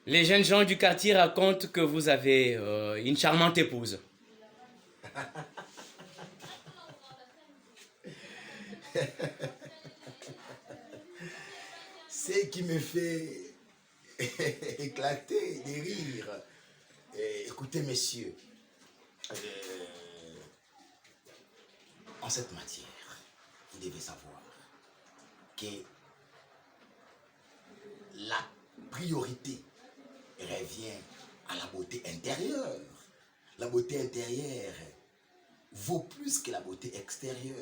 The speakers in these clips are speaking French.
Les jeunes gens du quartier racontent que vous avez une charmante épouse. Ce qui me fait éclater des rires. Écoutez, messieurs, en cette matière, vous devez savoir que la priorité revient à la beauté intérieure. La beauté intérieure vaut plus que la beauté extérieure.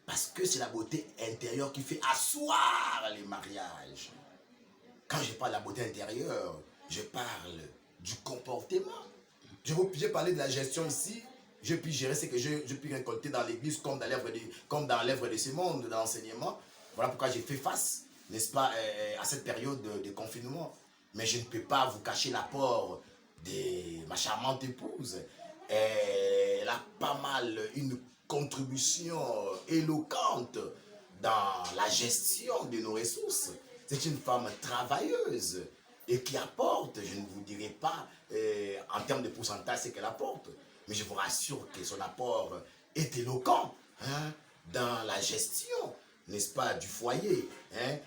Parce que c'est la beauté intérieure qui fait asseoir les mariages. Quand je parle de la beauté intérieure, je parle du comportement. J'ai parlé de la gestion ici. Je puis gérer ce que je puis récolter dans l'église comme dans l'œuvre de ce monde, dans l'enseignement. Voilà pourquoi j'ai fait face, n'est-ce pas, à cette période de confinement. Mais je ne peux pas vous cacher l'apport de ma charmante épouse. Elle a pas mal une contribution éloquente dans la gestion de nos ressources. C'est une femme travailleuse et qui apporte, je ne vous dirai pas en termes de pourcentage ce qu'elle apporte, mais je vous rassure que son apport est éloquent dans la gestion, n'est-ce pas, du foyer,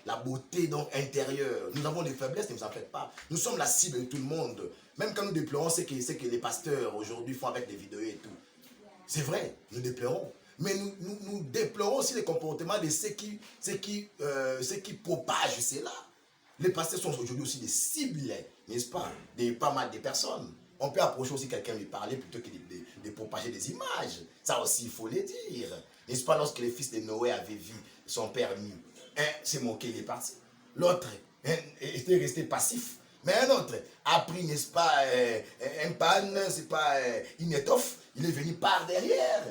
la beauté donc intérieure. Nous avons des faiblesses, ne vous en faites pas. Nous sommes la cible de tout le monde. Même quand nous déplorons ce que les pasteurs aujourd'hui font avec des vidéos et tout. C'est vrai, nous déplorons. Mais nous déplorons aussi les comportements de ceux qui propagent cela. Les pasteurs sont aujourd'hui aussi des cibles, n'est-ce pas, de pas mal de personnes. On peut approcher aussi quelqu'un lui parler plutôt que de propager des images. Ça aussi, il faut le dire. N'est-ce pas, lorsque le fils de Noé avait vu son père nu, un s'est moqué, il est parti. L'autre était resté passif. Mais un autre a pris, n'est-ce pas, un panne, c'est pas une étoffe, il est venu par derrière,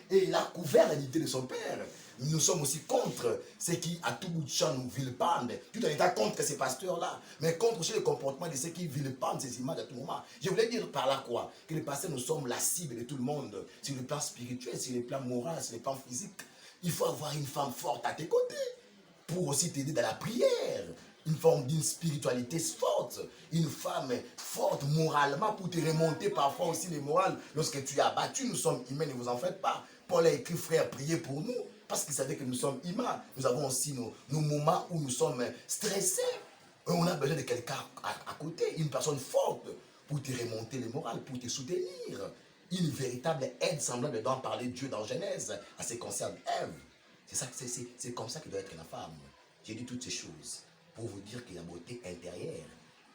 et il a couvert l'unité de son père. Nous sommes aussi contre ceux qui, à tout bout de champ, nous vilipendent, tout en étant contre ces pasteurs-là, mais contre aussi le comportement de ceux qui vilipendent ces images à tout moment. Je voulais dire par là quoi? Que les pasteurs, nous sommes la cible de tout le monde, sur le plan spirituel, sur le plan moral, sur le plan physique. Il faut avoir une femme forte à tes côtés, pour aussi t'aider dans la prière. Une forme d'une spiritualité forte, une femme forte moralement pour te remonter parfois aussi les morales lorsque tu es abattu. Nous sommes humains, ne vous en faites pas. Paul a écrit, frère, priez pour nous, parce qu'il savait que nous sommes humains. Nous avons aussi nos moments où nous sommes stressés. Et on a besoin de quelqu'un à côté, une personne forte pour te remonter les morales, pour te soutenir. Une véritable aide semblable dont parlait Dieu dans Genèse à ce qui concerne Ève. C'est comme ça que doit être la femme. J'ai dit toutes ces choses pour vous dire que la beauté intérieure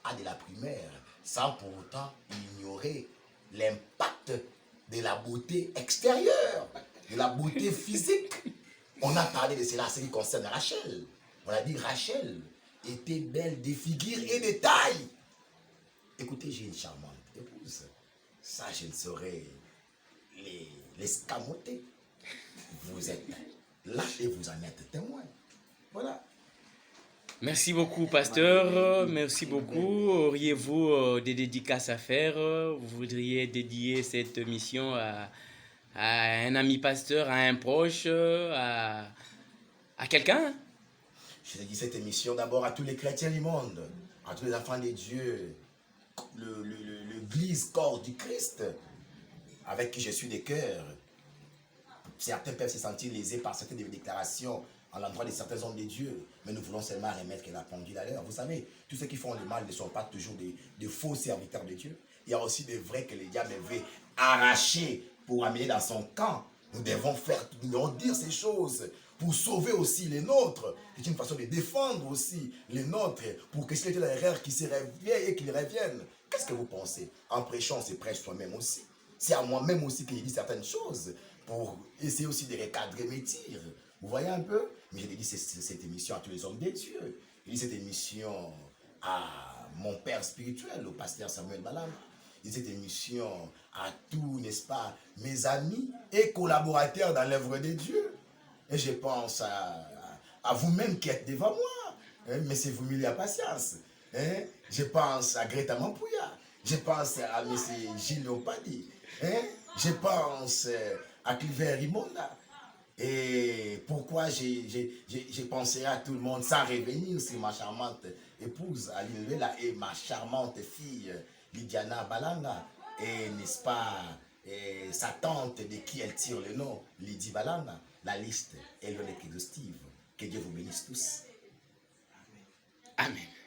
a de la primaire, sans pour autant ignorer l'impact de la beauté extérieure, de la beauté physique. On a parlé de cela, ce qui concerne Rachel. On a dit Rachel était belle de figure et de taille. Écoutez, j'ai une charmante épouse. Ça, je ne saurais l'escamoter. Vous êtes là et vous en êtes témoin. Voilà. Merci beaucoup, pasteur. Merci beaucoup. Auriez-vous des dédicaces à faire? Vous voudriez dédier cette mission à un ami pasteur, à un proche, à quelqu'un? Je dédie cette émission d'abord à tous les chrétiens du monde, à tous les enfants de Dieu, l'église corps du Christ, avec qui je suis de cœur. Certains peuvent se sentir lésés par certaines déclarations à l'endroit de certains hommes de Dieu, mais nous voulons seulement remettre la pendule à l'heure. Vous savez, tous ceux qui font le mal ne sont pas toujours des faux serviteurs de Dieu. Il y a aussi des vrais que le diable veut arracher pour amener dans son camp. Nous devons dire ces choses pour sauver aussi les nôtres. C'est une façon de défendre aussi les nôtres pour que si l'erreur qui se réveille et qu'il revienne. Qu'est-ce que vous pensez? En prêchant, on se prêche soi-même aussi. C'est à moi-même aussi que je dis certaines choses pour essayer aussi de recadrer mes tirs. Vous voyez un peu? Mais je dédie cette émission à tous les hommes de Dieu. Je dis cette émission à mon père spirituel, au pasteur Samuel Balam. Je dis cette émission à tous, n'est-ce pas, mes amis et collaborateurs dans l'œuvre de Dieu. Et je pense à vous-même qui êtes devant moi. Mais c'est vous, Milia Patience. Je pense à Greta Mampouya. Je pense à M. Gilles Opadi. Je pense à Cliver Rimonda. Et pourquoi j'ai pensé à tout le monde sans revenir sur ma charmante épouse Aline Luela et ma charmante fille Lydiana Balanga. Et n'est-ce pas sa tante de qui elle tire le nom, Lydie Balanga. La liste est exhaustive. Que Dieu vous bénisse tous. Amen.